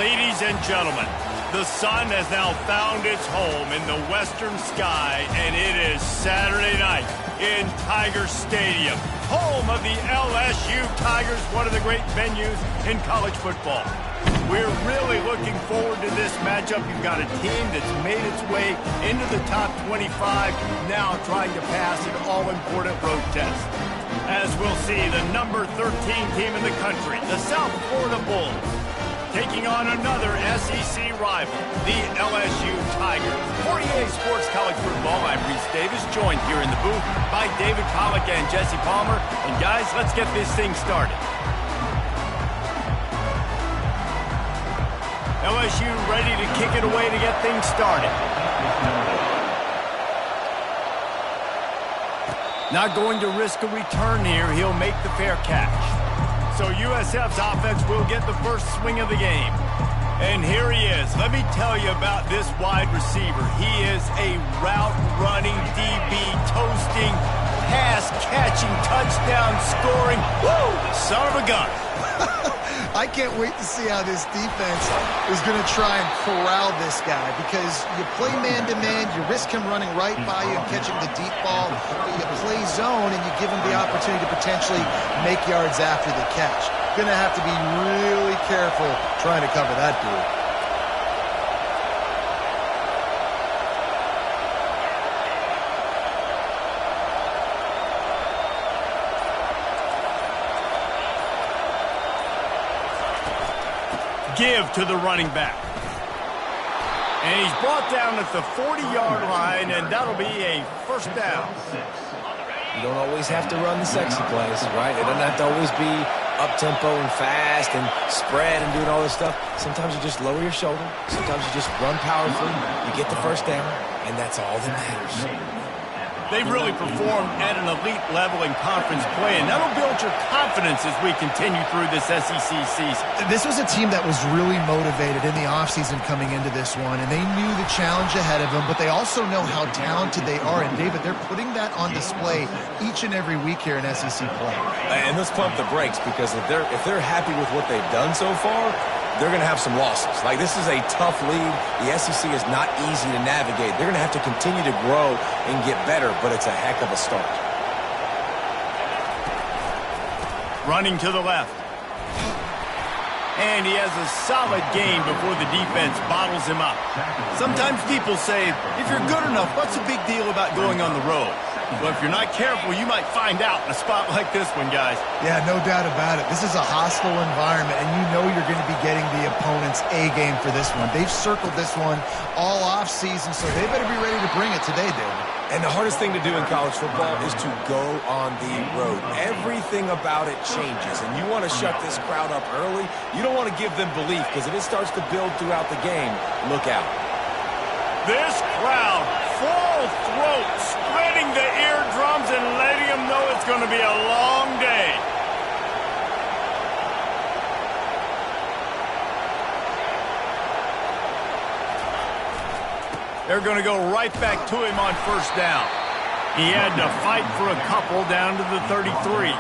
Ladies and gentlemen, the sun has now found its home in the western sky, and it is Saturday night in Tiger Stadium, home of the LSU Tigers, one of the great venues in college football. We're really looking forward to this matchup. You've got a team that's made its way into the top 25, now trying to pass an all-important road test. As we'll see, the number 13 team in the country, the South Florida Bulls, taking on another SEC rival, the LSU Tigers. For EA Sports College Football, I'm Reese Davis, joined here in the booth by David Pollack and Jesse Palmer. And guys, let's get this thing started. LSU ready to kick it away to get things started. Not going to risk a return here. He'll make the fair catch. So USF's offense will get the first swing of the game. And here he is. Let me tell you about this wide receiver. He is a route-running DB, toasting, pass-catching, touchdown-scoring, woo, son of a gun. I can't wait to see how this defense is going to try and corral this guy, because you play man-to-man, you risk him running right by you and catching the deep ball, but you play zone and you give him the opportunity to potentially make yards after the catch. Going to have to be really careful trying to cover that dude. Give to the running back. And he's brought down at the 40-yard line, and that'll be a first down. You don't always have to run the sexy plays, right? It doesn't have to always be up-tempo and fast and spread and doing all this stuff. Sometimes you just lower your shoulder. Sometimes you just run powerfully. You get the first down, and that's all that matters. They've really performed at an elite level in conference play, and that'll build your confidence as we continue through this SEC season. This was a team that was really motivated in the offseason coming into this one, and they knew the challenge ahead of them, but they also know how talented they are. And, David, they're putting that on display each and every week here in SEC play. And let's pump the brakes, because if they're happy with what they've done so far, they're going to have some losses. Like, this is a tough league. The SEC is not easy to navigate. They're going to have to continue to grow and get better, but it's a heck of a start. Running to the left. And he has a solid gain before the defense bottles him up. Sometimes people say, if you're good enough, what's the big deal about going on the road? Well, if you're not careful, you might find out in a spot like this one, guys. Yeah, no doubt about it. This is a hostile environment, and you know you're going to be getting the opponent's A game for this one. They've circled this one all offseason, so they better be ready to bring it today, David. And the hardest thing to do in college football is to go on the road. Everything about it changes, and you want to shut this crowd up early. You don't want to give them belief, because if it starts to build throughout the game, look out. This crowd, full throat, spreading the eardrums and letting them know it's going to be a long day. They're going to go right back to him on first down. He had to fight for a couple down to the 33.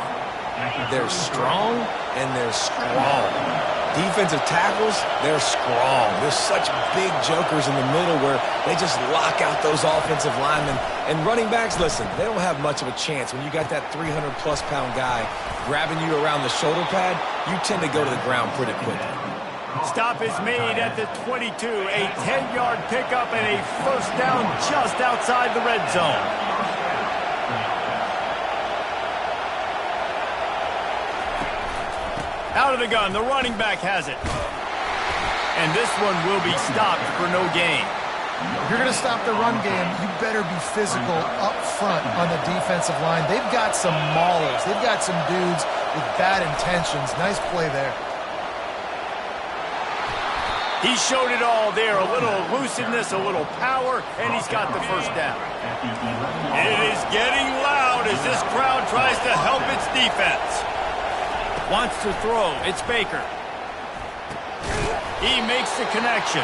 They're strong, and they're strong. Defensive tackles, they're strong. There's such big jokers in the middle where they just lock out those offensive linemen. And running backs, listen, they don't have much of a chance. When you got that 300-plus pound guy grabbing you around the shoulder pad, you tend to go to the ground pretty quickly. Stop is made at the 22. A 10-yard pickup and a first down just outside the red zone. Out of the gun, the running back has it. And this one will be stopped for no gain. If you're going to stop the run game, you better be physical up front on the defensive line. They've got some maulers. They've got some dudes with bad intentions. Nice play there. He showed it all there. A little elusiveness, a little power, and he's got the first down. It is getting loud as this crowd tries to help its defense. Wants to throw. It's Baker. He makes the connection.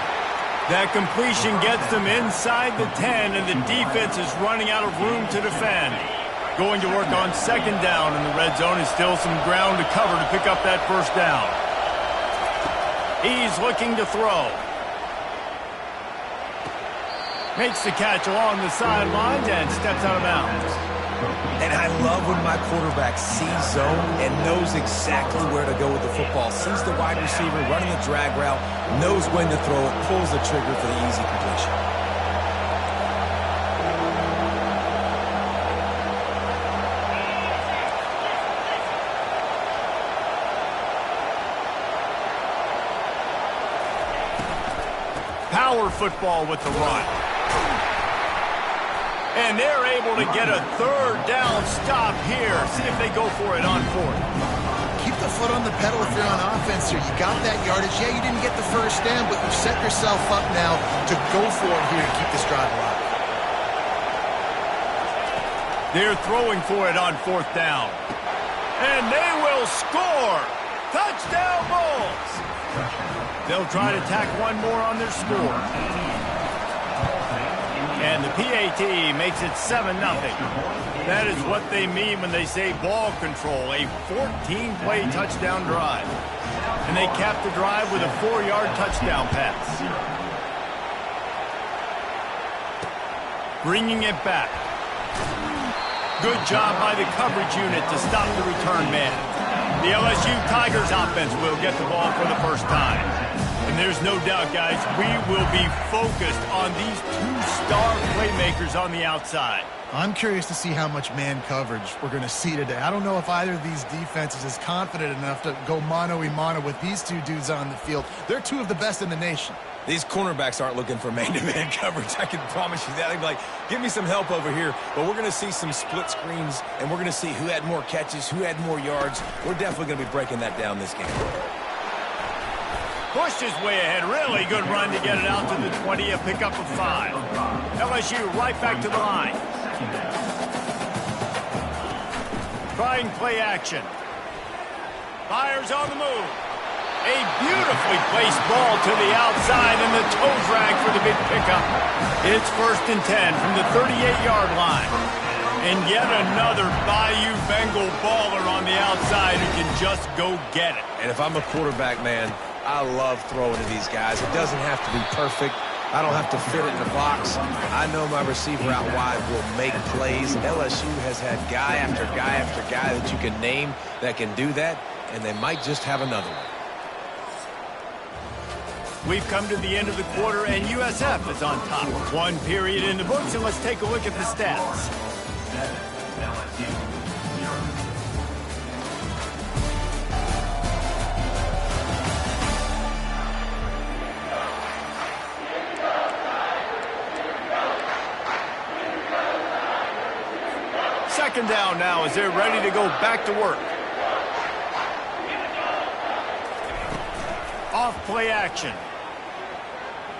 That completion gets them inside the 10, and the defense is running out of room to defend. Going to work on second down in the red zone, and still some ground to cover to pick up that first down. He's looking to throw. Makes the catch along the sidelines and steps out of bounds. And I love when my quarterback sees zone and knows exactly where to go with the football. Sees the wide receiver running the drag route, knows when to throw it, pulls the trigger for the easy completion. Power football with the run. And they're able to get a third down stop here. See if they go for it on fourth. Keep the foot on the pedal if you're on offense here. You got that yardage. Yeah, you didn't get the first down, but you've set yourself up now to go for it here and keep this drive alive. They're throwing for it on fourth down. And they will score. Touchdown Bulls. They'll try to tack one more on their score. And the PAT makes it 7-0. That is what they mean when they say ball control, a 14-play touchdown drive. And they cap the drive with a 4-yard touchdown pass. Bringing it back. Good job by the coverage unit to stop the return man. The LSU Tigers offense will get the ball for the first time. And there's no doubt, guys, we will be focused on these two-star playmakers on the outside. I'm curious to see how much man coverage we're going to see today. I don't know if either of these defenses is confident enough to go mano-a-mano with these two dudes on the field. They're two of the best in the nation. These cornerbacks aren't looking for man-to-man coverage. I can promise you that. They'd be like, give me some help over here. But we're going to see some split screens, and we're going to see who had more catches, who had more yards. We're definitely going to be breaking that down this game. Pushed his way ahead. Really good run to get it out to the 20, a pickup of 5. LSU right back to the line. Trying play action. Fires on the move. A beautifully placed ball to the outside and the toe drag for the big pickup. It's 1st and 10 from the 38-yard line. And yet another Bayou Bengal baller on the outside who can just go get it. And if I'm a quarterback, man, I love throwing to these guys. It doesn't have to be perfect. I don't have to fit it in the box. I know my receiver out wide will make plays. LSU has had guy after guy after guy that you can name that can do that, and they might just have another one. We've come to the end of the quarter, and USF is on top. 1 period in the books, and let's take a look at the stats. Second down now as they're ready to go back to work. Off play action.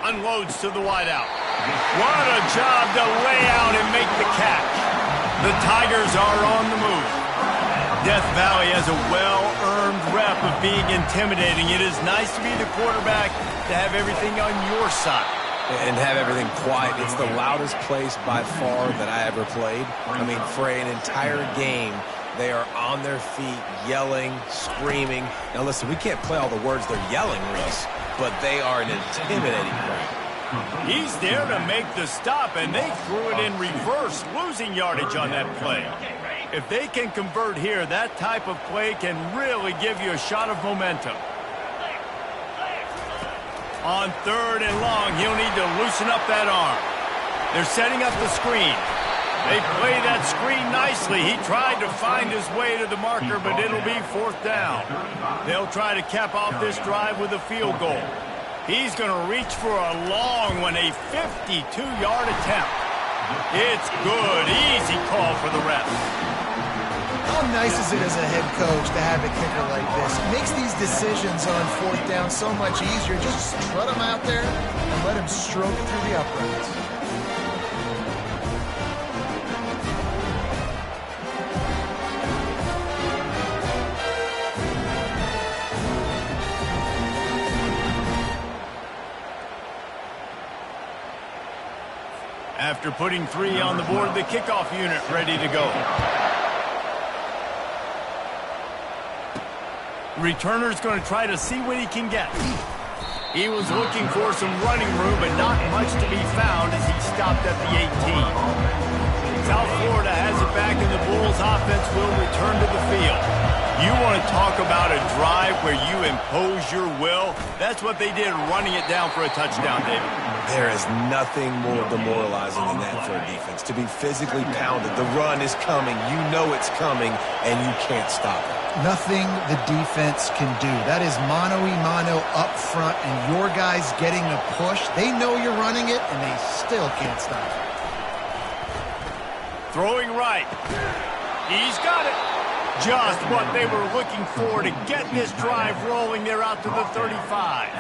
Unloads to the wideout. What a job to lay out and make the catch. The Tigers are on the move. Death Valley has a well-earned rep of being intimidating. It is nice to be the quarterback, to have everything on your side. And have everything quiet. It's the loudest place by far that I ever played. I mean, for an entire game, they are on their feet, yelling, screaming. Now, listen, we can't play all the words they're yelling, Reese, but they are an intimidating crowd. He's there to make the stop, and they threw it in reverse, losing yardage on that play. If they can convert here, that type of play can really give you a shot of momentum. On 3rd and long, he'll need to loosen up that arm. They're setting up the screen. They play that screen nicely. He tried to find his way to the marker, but it'll be 4th down. They'll try to cap off this drive with a field goal. He's going to reach for a long one, a 52-yard attempt. It's good. Easy call for the ref. How nice is it as a head coach to have a kicker like this? It makes these decisions on 4th down so much easier. Just strut him out there and let him stroke through the uprights. After putting 3 on the board, the kickoff unit ready to go. Returner's going to try to see what he can get. He was looking for some running room, but not much to be found as he stopped at the 18. South Florida has it back, and the Bulls offense will return to the field. You want to talk about a drive where you impose your will? That's what they did, running it down for a touchdown, David. There is nothing more demoralizing than that for a defense. To be physically pounded, the run is coming, you know it's coming, and you can't stop it. Nothing the defense can do. That is mano-a-mano up front, and your guys getting a push. They know you're running it, and they still can't stop it. Throwing right. He's got it. Just what they were looking for to get this drive rolling. They're out to the 35.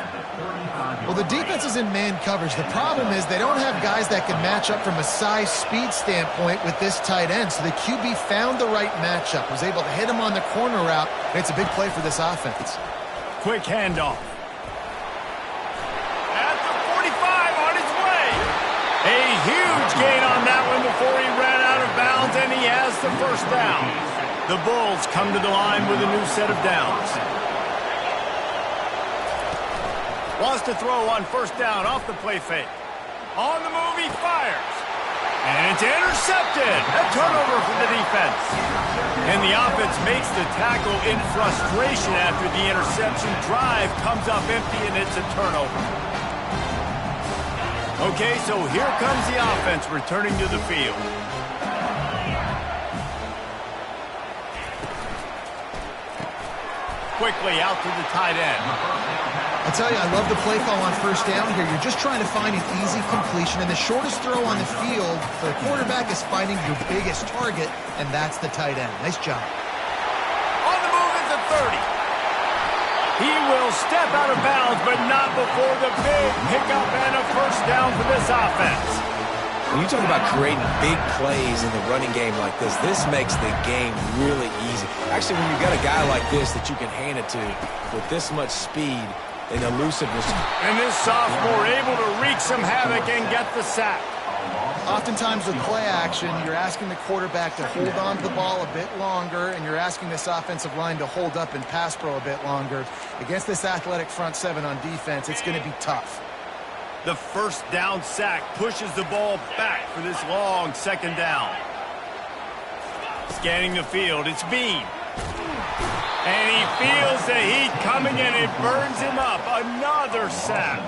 Well, the defense is in man coverage. The problem is they don't have guys that can match up from a size speed standpoint with this tight end. So the QB found the right matchup, was able to hit him on the corner route. And it's a big play for this offense. Quick handoff. At the 45 on his way. A huge gain on that one before he ran out of bounds, and he has the first down. The Bulls come to the line with a new set of downs. Wants to throw on first down off the play fake. On the move, he fires. And it's intercepted. A turnover for the defense. And the offense makes the tackle in frustration after the interception. Drive comes up empty, and it's a turnover. Okay, so here comes the offense returning to the field. Quickly out to the tight end. I tell you, I love the play call on first down here. You're just trying to find an easy completion, and the shortest throw on the field for a quarterback is finding your biggest target, and that's the tight end. Nice job. On the move is the 30. He will step out of bounds, but not before the big pickup and a first down for this offense. When you talk about creating big plays in the running game like this makes the game really easy. Actually, when you've got a guy like this that you can hand it to with this much speed and elusiveness. And this sophomore able to wreak some havoc and get the sack. Oftentimes with play action, you're asking the quarterback to hold on to the ball a bit longer, and you're asking this offensive line to hold up and pass pro a bit longer. Against this athletic front seven on defense, it's going to be tough. The first down sack pushes the ball back for this long second down. Scanning the field, it's Bean. And he feels the heat coming, and it burns him up. Another sack.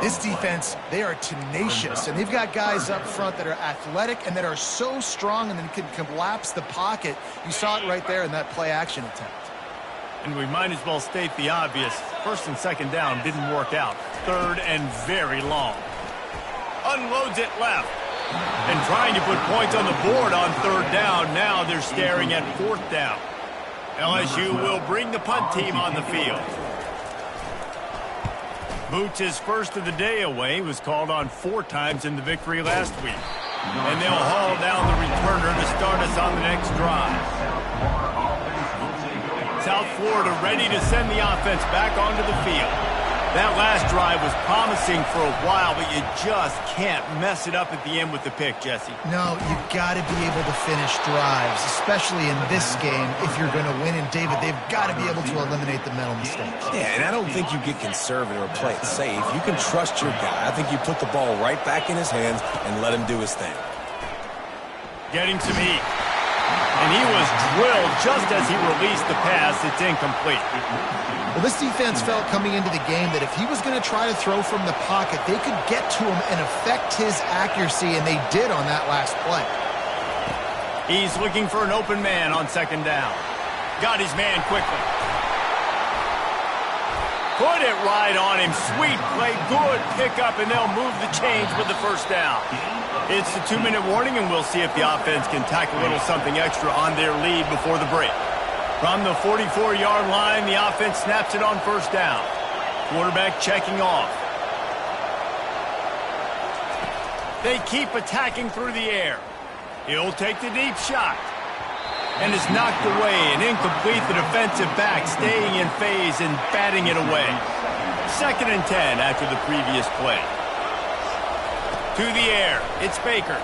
This defense, they are tenacious, and they've got guys up front that are athletic and that are so strong and then can collapse the pocket. You saw it right there in that play-action attempt. And we might as well state the obvious. First and second down didn't work out. Third and very long. Unloads it left. And trying to put points on the board on third down. Now they're staring at fourth down. LSU will bring the punt team on the field. Boots his first of the day away. Was called on 4 times in the victory last week. And they'll haul down the returner to start us on the next drive. South Florida ready to send the offense back onto the field. That last drive was promising for a while, but you just can't mess it up at the end with the pick, Jesse. No, you've got to be able to finish drives, especially in this game if you're going to win. And, David, they've got to be able to eliminate the mental mistakes. Yeah, and I don't think you get conservative or play it safe. You can trust your guy. I think you put the ball right back in his hands and let him do his thing. Getting some heat. And he was drilled just as he released the pass. It's incomplete. Well, this defense felt coming into the game that if he was going to try to throw from the pocket, they could get to him and affect his accuracy, and they did on that last play. He's looking for an open man on second down. Got his man quickly. Put it right on him. Sweet play, good pickup, and they'll move the chains with the first down. It's the 2-minute warning, and we'll see if the offense can tack a little something extra on their lead before the break. From the 44-yard line, the offense snaps it on first down. Quarterback checking off. They keep attacking through the air. He'll take the deep shot. And is knocked away and incomplete. The defensive back staying in phase and batting it away. 2nd and 10 after the previous play. To the air, it's Baker.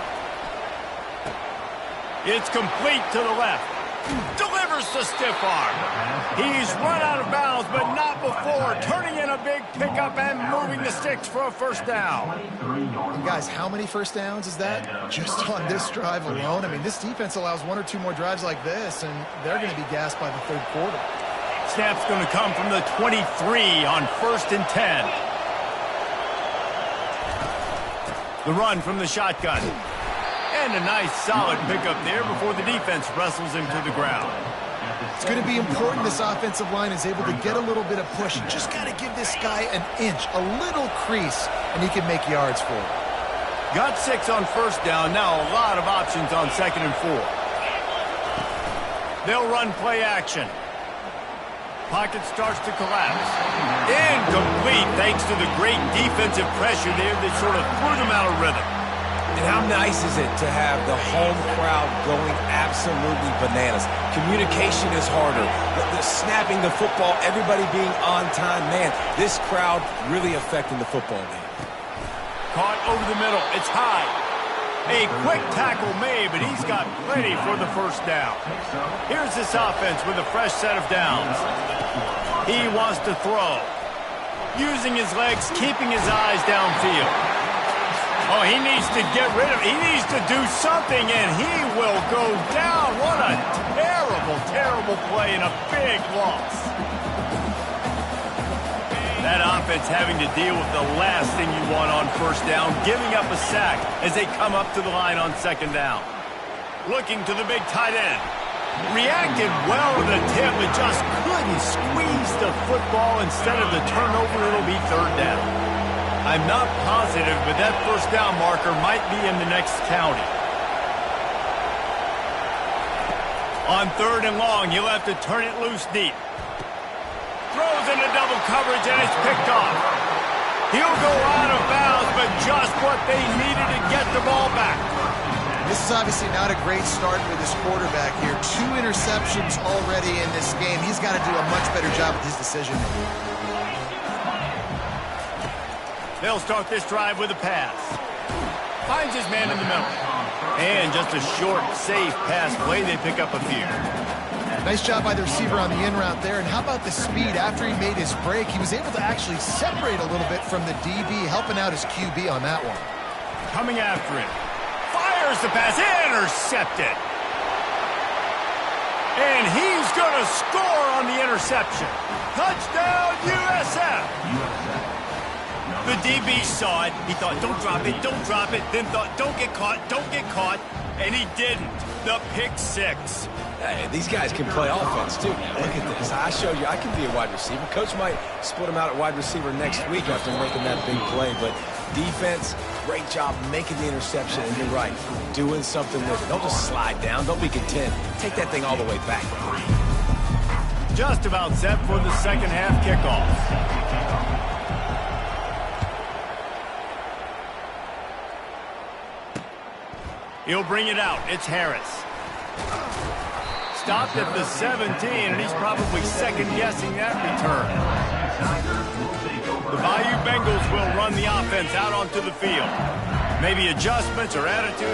It's complete to the left. delivers the stiff arm. He's run out of bounds, but not before turning in a big pickup and moving the sticks for a first down. And guys, how many first downs is that just on this drive alone? I mean, this defense allows 1 or 2 more drives like this, and they're going to be gassed by the third quarter. Snap's going to come from the 23 on 1st and 10. The run from the shotgun. And a nice solid pickup there before the defense wrestles him to the ground. It's going to be important this offensive line is able to get a little bit of push. You just got to give this guy an inch, a little crease, and he can make yards for it. Got 6 on 1st down. Now a lot of options on 2nd and 4. They'll run play action. Pocket starts to collapse. Incomplete thanks to the great defensive pressure there that sort of threw them out of rhythm. And how nice is it to have the home crowd going absolutely bananas? Communication is harder. The snapping the football, everybody being on time. Man, this crowd really affecting the football game. Caught over the middle. It's high. A quick tackle made, but he's got plenty for the first down. Here's this offense with a fresh set of downs. He wants to throw. Using his legs, keeping his eyes downfield. Oh, he needs to get rid of it. He needs to do something, and he will go down. What a terrible, terrible play and a big loss. That offense having to deal with the last thing you want on 1st down, giving up a sack as they come up to the line on 2nd down. Looking to the big tight end. Reacted well to the tip, but just couldn't squeeze the football. Instead of the turnover, it'll be 3rd down. I'm not positive, but that 1st down marker might be in the next county. On 3rd and long, he'll have to turn it loose deep. Throws into double coverage, and it's picked off. He'll go out of bounds, but just what they needed to get the ball back. This is obviously not a great start for this quarterback here. 2 interceptions already in this game. He's got to do a much better job with his decision-making. They'll start this drive with a pass. Finds his man in the middle. And just a short, safe pass play. They pick up a few. Nice job by the receiver on the in route there. And how about the speed? After he made his break, he was able to actually separate a little bit from the DB, helping out his QB on that one. Coming after him. Fires the pass. Intercepted. And he's going to score on the interception. Touchdown, USF. The DB saw it. He thought, don't drop it, don't drop it. Then thought, don't get caught, don't get caught. And he didn't. The pick 6. Hey, these guys can play offense, too. Look at this. I showed you I can be a wide receiver. Coach might split him out at wide receiver next week after making that big play. But defense, great job making the interception. And you're right, doing something with it. Don't just slide down. Don't be content. Take that thing all the way back. Just about set for the 2nd half kickoff. He'll bring it out. It's Harris. Stopped at the 17, and he's probably second-guessing that return. The Bayou Bengals will run the offense out onto the field. Maybe adjustments or attitude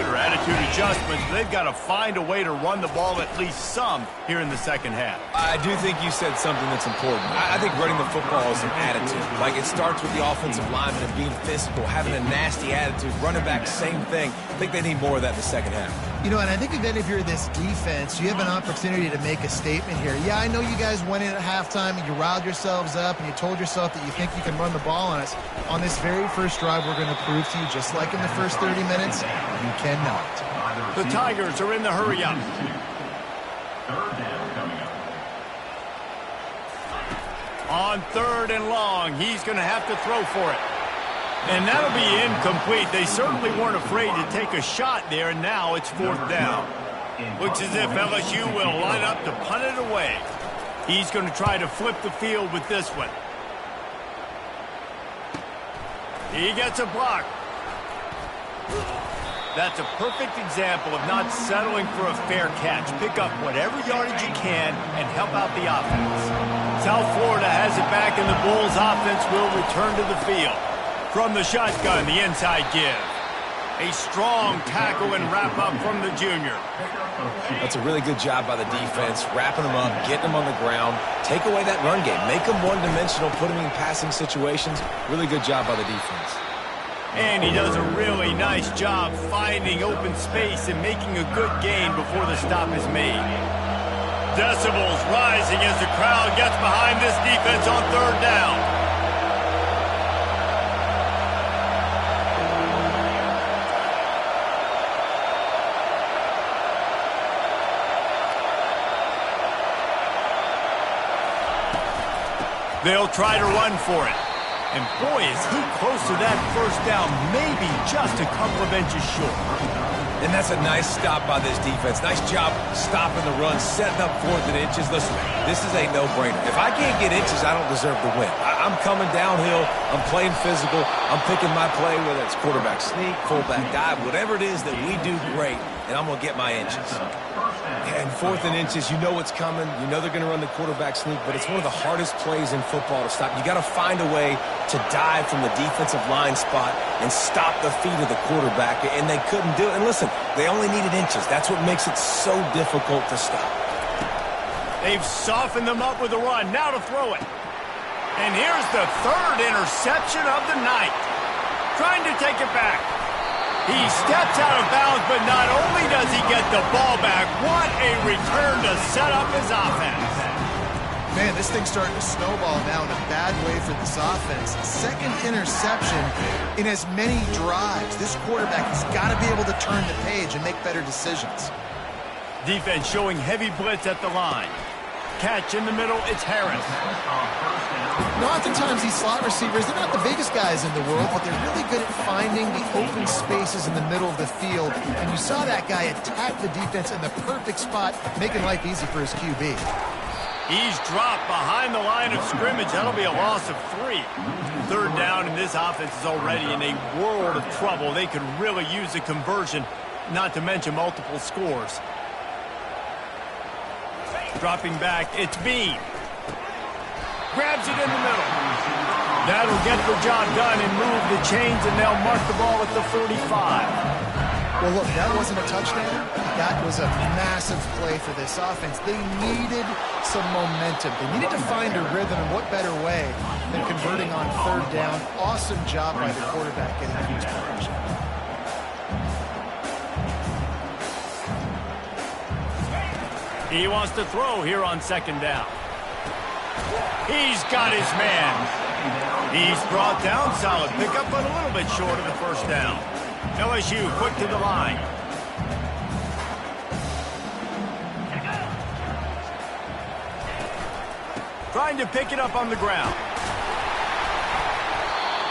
adjustments. They've got to find a way to run the ball at least some here in the 2nd half. I do think you said something that's important. I think running the football is an attitude. Like, it starts with the offensive lineman and being physical, having a nasty attitude. Running back, same thing. I think they need more of that in the 2nd half. You know, and I think then if you're this defense, you have an opportunity to make a statement here. Yeah, I know you guys went in at halftime and you riled yourselves up and you told yourself that you think you can run the ball on us. On this very first drive, we're going to prove to you, just like in the first 30 minutes, you cannot. The Tigers are in the hurry-up. On 3rd and long, he's going to have to throw for it. And that'll be incomplete. They certainly weren't afraid to take a shot there, and now it's 4th down. Looks as if LSU will line up to punt it away. He's going to try to flip the field with this one. He gets a block. That's a perfect example of not settling for a fair catch. Pick up whatever yardage you can and help out the offense. South Florida has it back, and the Bulls offense will return to the field. From the shotgun, the inside give. A strong tackle and wrap-up from the junior. That's a really good job by the defense, wrapping them up, getting them on the ground, take away that run game, make them one-dimensional, put them in passing situations. Really good job by the defense. And he does a really nice job finding open space and making a good gain before the stop is made. Decibels rising as the crowd gets behind this defense on third down. They'll try to run for it. And boy, is he close to that first down, maybe just a couple of inches short. And that's a nice stop by this defense. Nice job stopping the run, setting up 4th and inches. Listen, this is a no-brainer. If I can't get inches, I don't deserve to win. I'm coming downhill. I'm playing physical. I'm picking my play, whether it's quarterback sneak, fullback dive, whatever it is that we do great, and I'm going to get my inches. And 4th and inches, you know what's coming. You know they're going to run the quarterback sneak, but it's one of the hardest plays in football to stop. You got to find a way to dive from the defensive line spot and stop the feet of the quarterback, and they couldn't do it. And listen, they only needed inches. That's what makes it so difficult to stop. They've softened them up with a run. Now to throw it. And here's the 3rd interception of the night. Trying to take it back. He steps out of bounds, but not only does he get the ball back, what a return to set up his offense. Man, this thing's starting to snowball now in a bad way for this offense. 2nd interception in as many drives. This quarterback has got to be able to turn the page and make better decisions. Defense showing heavy blitz at the line. Catch in the middle, it's Harris. Oftentimes these slot receivers, they're not the biggest guys in the world, but they're really good at finding the open spaces in the middle of the field. And you saw that guy attack the defense in the perfect spot, making life easy for his QB. He's dropped behind the line of scrimmage. That'll be a loss of 3. 3rd down, and this offense is already in a world of trouble. They could really use a conversion, not to mention multiple scores. Dropping back, it's Bean. Grabs it in the middle. That'll get the job done and move the chains, and they'll mark the ball at the 45. Well, look, that wasn't a touchdown. That was a massive play for this offense. They needed some momentum. They needed to find a rhythm, and what better way than converting on 3rd down. Awesome job by the quarterback getting the use direction. He wants to throw here on 2nd down. He's got his man. He's brought down, solid pickup, but a little bit short of the 1st down. LSU quick to the line. Trying to pick it up on the ground.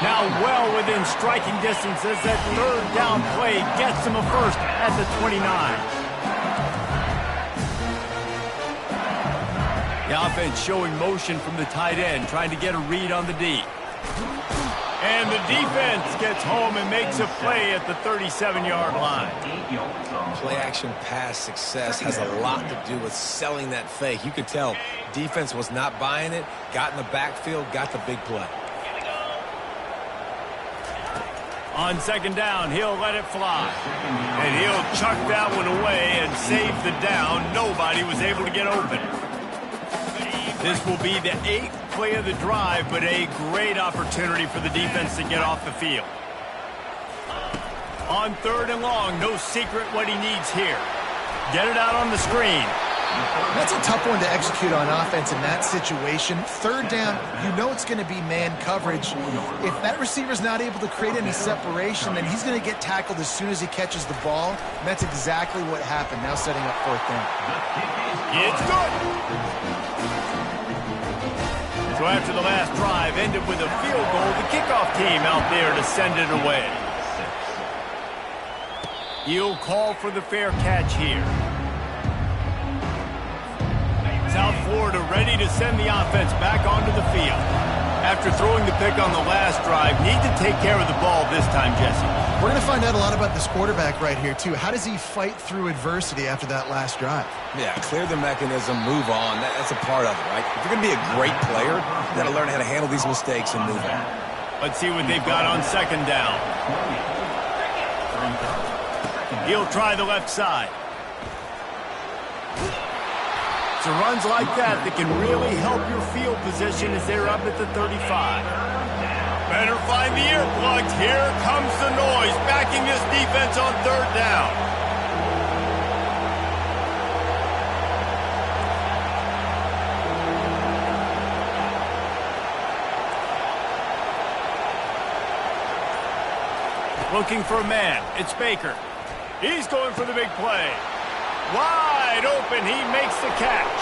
Now well within striking distance as that 3rd down play gets him a first at the 29. The offense showing motion from the tight end, trying to get a read on the D. And the defense gets home and makes a play at the 37-yard line. Play-action pass success has a lot to do with selling that fake. You could tell defense was not buying it, got in the backfield, got the big play. On 2nd down, he'll let it fly. And he'll chuck that one away and save the down. Nobody was able to get open. This will be the 8th play of the drive, but a great opportunity for the defense to get off the field. On 3rd and long, no secret what he needs here. Get it out on the screen. That's a tough one to execute on offense in that situation. 3rd down, you know it's going to be man coverage. If that receiver's not able to create any separation, then he's going to get tackled as soon as he catches the ball. And that's exactly what happened, now setting up 4th down. It's good. So after the last drive ended with a field goal, the kickoff team out there to send it away. He'll call for the fair catch here. South Florida ready to send the offense back onto the field. After throwing the pick on the last drive, need to take care of the ball this time, Jesse. We're going to find out a lot about this quarterback right here, too. How does he fight through adversity after that last drive? Yeah, clear the mechanism, move on. That's a part of it, right? If you're going to be a great player, you got to learn how to handle these mistakes and move on. Let's see what they've got on 2nd down. He'll try the left side. So runs like that can really help your field position as they're up at the 35. Better find the earplugs. Here comes the noise, backing this defense on third down. Looking for a man. It's Baker. He's going for the big play. Wide open. He makes the catch.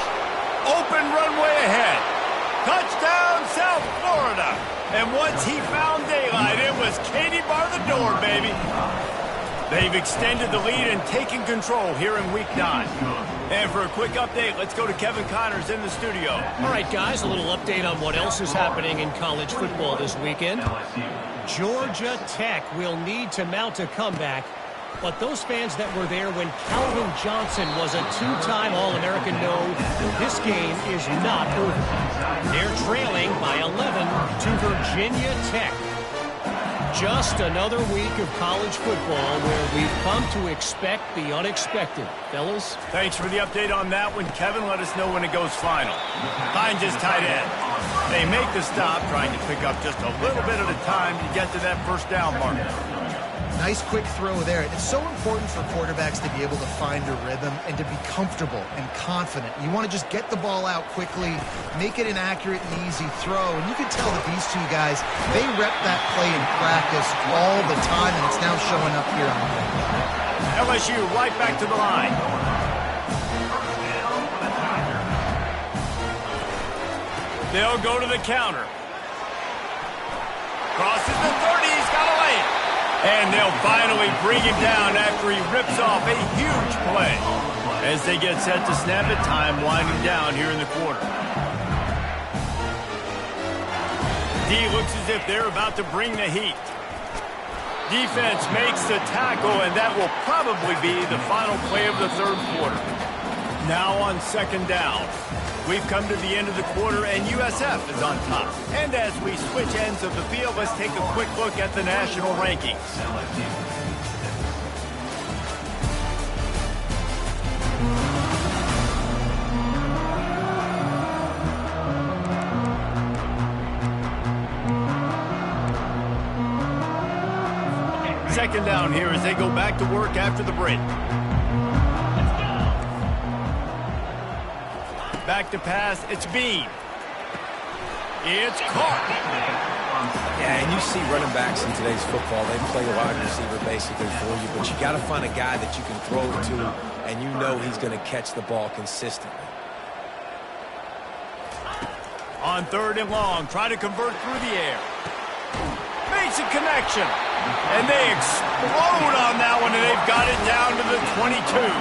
Open runway ahead. Touchdown, South Florida. And once he found daylight, it was Katie bar the door, baby. They've extended the lead and taken control here in Week 9. And for a quick update, let's go to Kevin Connors in the studio. All right, guys, a little update on what else is happening in college football this weekend. Georgia Tech will need to mount a comeback, but those fans that were there when Calvin Johnson was a two-time All-American know this game is not over. They're trailing by 11 to Virginia Tech. Just another week of college football where we've come to expect the unexpected. Fellas? Thanks for the update on that one, Kevin. Let us know when it goes final. Hines is tight end. They make the stop, trying to pick up just a little bit at a time to get to that first down marker. Nice quick throw there. It's so important for quarterbacks to be able to find a rhythm and to be comfortable and confident. You want to just get the ball out quickly, make it an accurate and easy throw. And you can tell that these two guys, they rep that play in practice all the time, and it's now showing up here on the field. LSU right back to the line. They'll go to the counter. Crosses the 30. He's got to lay it. And they'll finally bring him down after he rips off a huge play. As they get set to snap it, time winding down here in the quarter. D looks as if they're about to bring the heat. Defense makes the tackle, and that will probably be the final play of the third quarter. Now on second down. We've come to the end of the quarter, and USF is on top. And as we switch ends of the field, let's take a quick look at the national rankings. Second down here as they go back to work after the break. Back to pass, it's Bean. It's caught. Yeah, and you see running backs in today's football, they play a wide receiver basically for you, but you got to find a guy that you can throw it to, and you know he's going to catch the ball consistently. On third and long, try to convert through the air. Makes a connection. And they explode on that one, and they've got it down to the 22.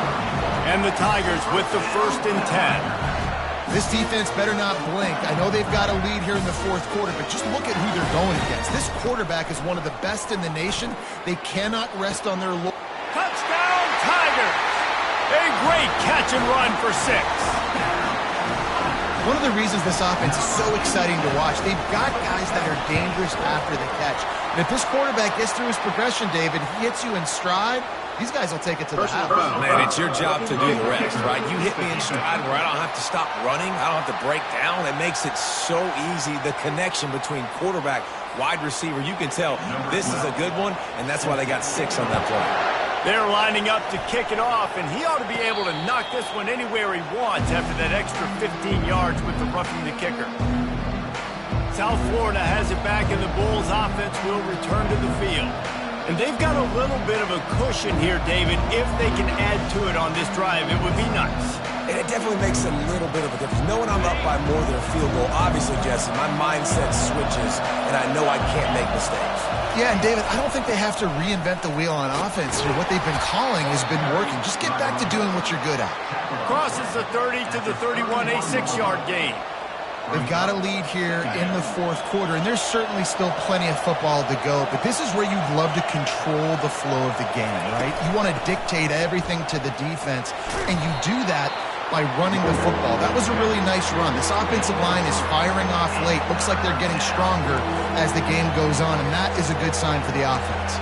And the Tigers with the 1st and 10. This defense better not blink. I know they've got a lead here in the fourth quarter, but just look at who they're going against. This quarterback is one of the best in the nation. They cannot rest on their laurels. Touchdown, Tigers! A great catch and run for 6. One of the reasons this offense is so exciting to watch, they've got guys that are dangerous after the catch. And if this quarterback gets through his progression, David, he hits you in stride, these guys will take it to the house. Man, it's your job to do the rest, right? You hit me in stride where I don't have to stop running. I don't have to break down. It makes it so easy. The connection between quarterback, wide receiver, you can tell this is a good one, and that's why they got 6 on that play. They're lining up to kick it off, and he ought to be able to knock this one anywhere he wants after that extra 15 yards with the roughing the kicker. South Florida has it back, and the Bulls offense will return to the field. And they've got a little bit of a cushion here, David. If they can add to it on this drive, it would be nice. And it definitely makes a little bit of a difference. Knowing I'm up by more than a field goal, obviously, Jesse, my mindset switches, and I know I can't make mistakes. Yeah, and David, I don't think they have to reinvent the wheel on offense here. What they've been calling has been working. Just get back to doing what you're good at. Crosses the 30 to the 31, a 6-yard gain. They've got a lead here in the fourth quarter, and there's certainly still plenty of football to go, but this is where you'd love to control the flow of the game, right? You want to dictate everything to the defense, and you do that by running the football. That was a really nice run. This offensive line is firing off late. Looks like they're getting stronger as the game goes on, and that is a good sign for the offense.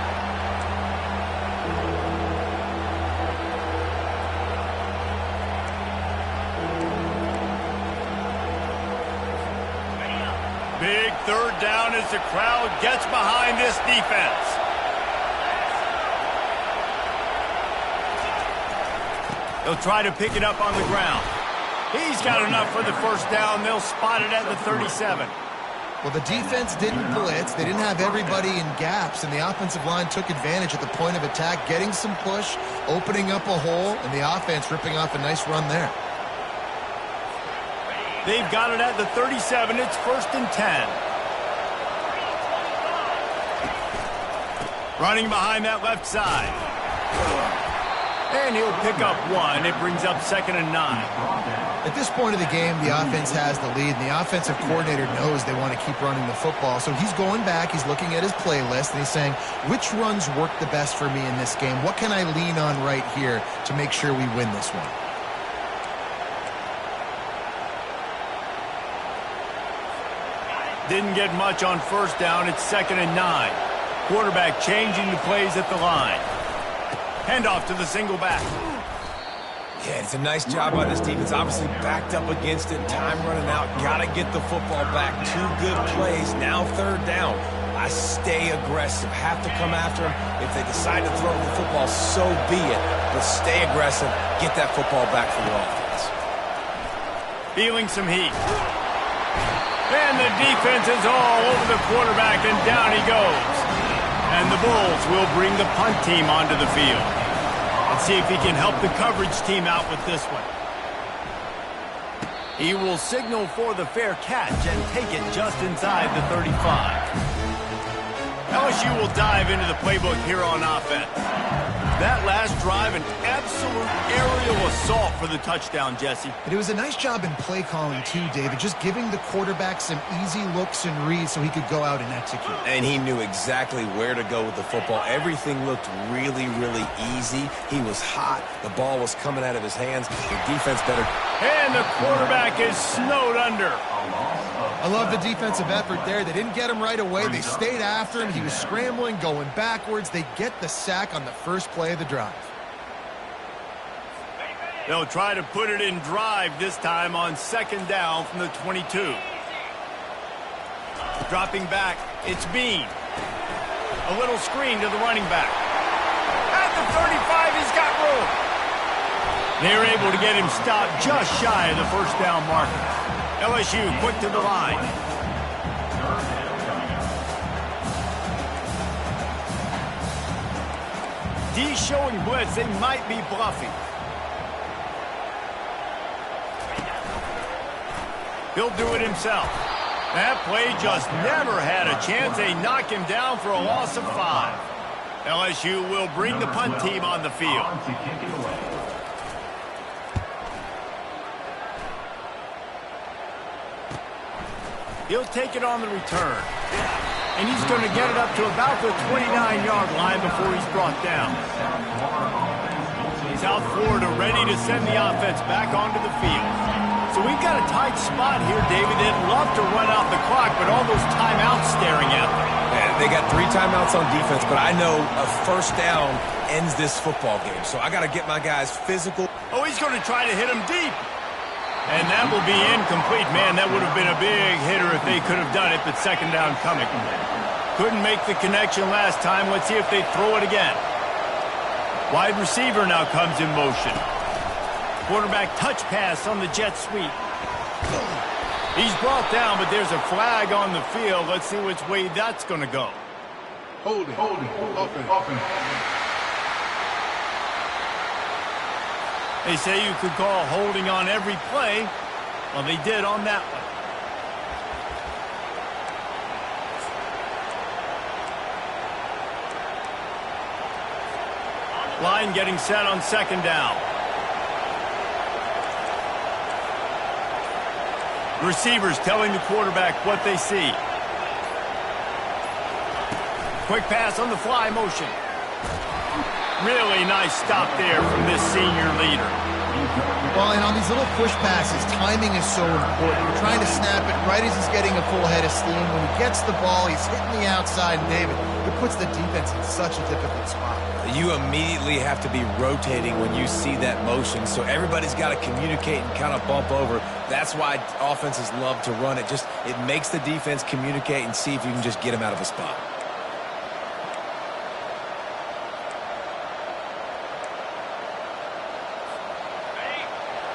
third down as the crowd gets behind this defense. They'll try to pick it up on the ground. He's got enough for the first down. They'll spot it at the 37. Well, the defense didn't blitz. They didn't have everybody in gaps, and the offensive line took advantage at the point of attack, getting some push, opening up a hole, and the offense ripping off a nice run there. They've got it at the 37. It's 1st and 10. Running behind that left side. And he'll pick up one. It brings up 2nd and 9. At this point of the game, the offense has the lead, and the offensive coordinator knows they want to keep running the football. So he's going back, he's looking at his playlist, and he's saying, which runs work the best for me in this game? What can I lean on right here to make sure we win this one? Didn't get much on first down. It's 2nd and 9. Quarterback changing the plays at the line. Handoff to the single back. Yeah, it's a nice job by this defense. Obviously backed up against it. Time running out. Got to get the football back. 2 good plays. Now 3rd down. I stay aggressive. Have to come after him. If they decide to throw the football, so be it. But stay aggressive. Get that football back for your offense. Feeling some heat. And the defense is all over the quarterback, and down he goes. And the Bulls will bring the punt team onto the field. Let's see if he can help the coverage team out with this one. He will signal for the fair catch and take it just inside the 35. LSU will dive into the playbook here on offense. That last drive, an absolute aerial assault for the touchdown, Jesse. But it was a nice job in play calling too, David, just giving the quarterback some easy looks and reads so he could go out and execute. And he knew exactly where to go with the football. Everything looked really, really easy. He was hot. The ball was coming out of his hands. The defense better. And the quarterback is snowed under. I love the defensive effort there. They didn't get him right away. They stayed after him. He was scrambling, going backwards. They get the sack on the first play of the drive. They'll try to put it in drive this time on 2nd down from the 22. Dropping back, it's Bean. A little screen to the running back. At the 35, he's got room. They're able to get him stopped just shy of the first down marker. LSU quick to the line. D showing blitz. They might be bluffing. He'll do it himself. That play just never had a chance. They knock him down for a loss of 5. LSU will bring the punt team on the field. He'll take it on the return. And he's going to get it up to about the 29-yard line before he's brought down. South Florida ready to send the offense back onto the field. So we've got a tight spot here, David. They'd love to run out the clock, but all those timeouts staring at them. Man, they got 3 timeouts on defense, but I know a first down ends this football game. So I got to get my guys physical. Oh, he's going to try to hit him deep. And that will be incomplete. Man, that would have been a big hitter if they could have done it, but 2nd down coming. Couldn't make the connection last time. Let's see if they throw it again. Wide receiver now comes in motion. Quarterback touch pass on the jet sweep. He's brought down, but there's a flag on the field. Let's see which way that's going to go. Holding, offense. They say you could call holding on every play. Well, they did on that one. Line getting set on 2nd down. Receivers telling the quarterback what they see. Quick pass on the fly motion. Really nice stop there from this senior leader. Well, and on these little push passes, timing is so important. You're trying to snap it right as he's getting a full head of steam. When he gets the ball, he's hitting the outside, and David, it puts the defense in such a difficult spot. You immediately have to be rotating when you see that motion, so everybody's got to communicate and kind of bump over. That's why offenses love to run it. It makes the defense communicate and see if you can just get him out of a spot.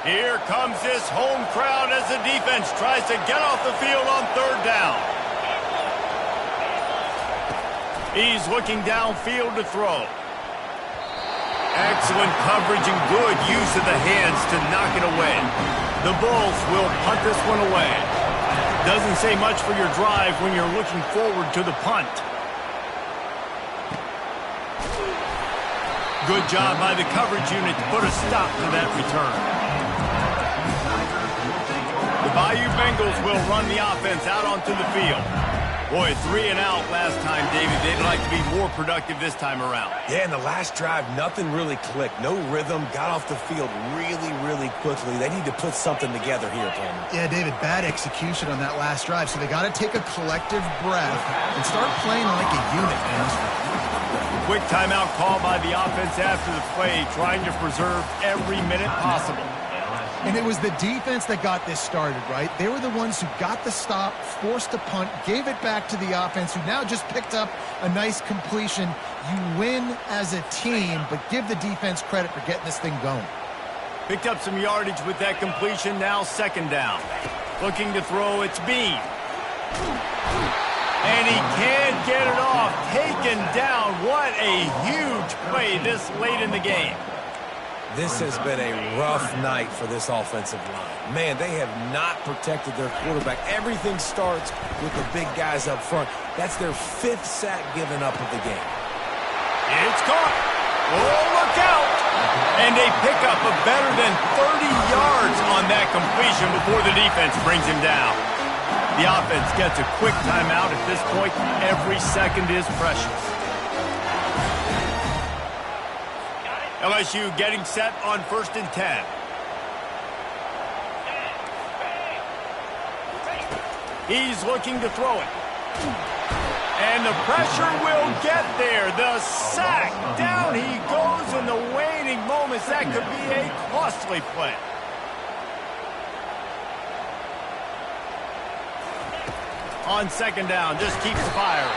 Here comes this home crowd as the defense tries to get off the field on third down. He's looking downfield to throw. Excellent coverage and good use of the hands to knock it away. The Bulls will punt this one away. Doesn't say much for your drive when you're looking forward to the punt. Good job by the coverage unit to put a stop to that return. The Bayou Bengals will run the offense out onto the field. Boy, 3 and out last time, David. They'd like to be more productive this time around. Yeah, in the last drive, nothing really clicked. No rhythm, got off the field really, really quickly. They need to put something together here, Palmer. Yeah, David, bad execution on that last drive, so they got to take a collective breath and start playing like a unit, man. Quick timeout call by the offense after the play, trying to preserve every minute possible. And it was the defense that got this started, right? They were the ones who got the stop, forced a punt, gave it back to the offense, who now just picked up a nice completion. You win as a team, but give the defense credit for getting this thing going. Picked up some yardage with that completion, now second down. Looking to throw, it's Bean. And he can't get it off. Taken down. What a huge play this late in the game. This has been a rough night for this offensive line. Man, they have not protected their quarterback. Everything starts with the big guys up front. That's their 5th sack given up of the game. It's caught. Oh, look out. And they pick up a better than 30 yards on that completion before the defense brings him down. The offense gets a quick timeout at this point. Every second is precious. LSU getting set on 1st and 10. He's looking to throw it. And the pressure will get there. The sack. Down he goes in the waning moments. That could be a costly play. On second down, just keeps firing.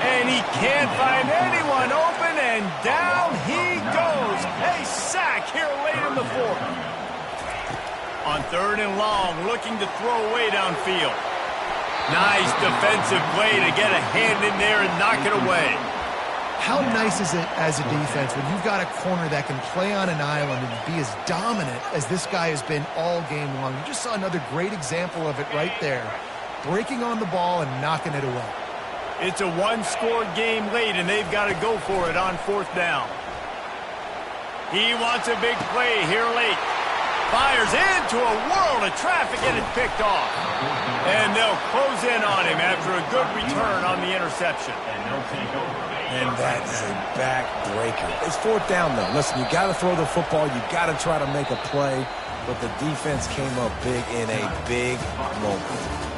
And he can't find anyone open, and down he goes. A sack here late in the 4th. On 3rd and long, looking to throw away downfield. Nice defensive play to get a hand in there and knock it away. How nice is it as a defense when you've got a corner that can play on an island and be as dominant as this guy has been all game long? You just saw another great example of it right there. Breaking on the ball and knocking it away. It's a one-score game late, and they've got to go for it on 4th down. He wants a big play here late. Fires into a world of traffic, and it's picked off. And they'll close in on him after a good return on the interception. And that is a back-breaker. It's 4th down, though. Listen, you got to throw the football. You got to try to make a play. But the defense came up big in a big moment.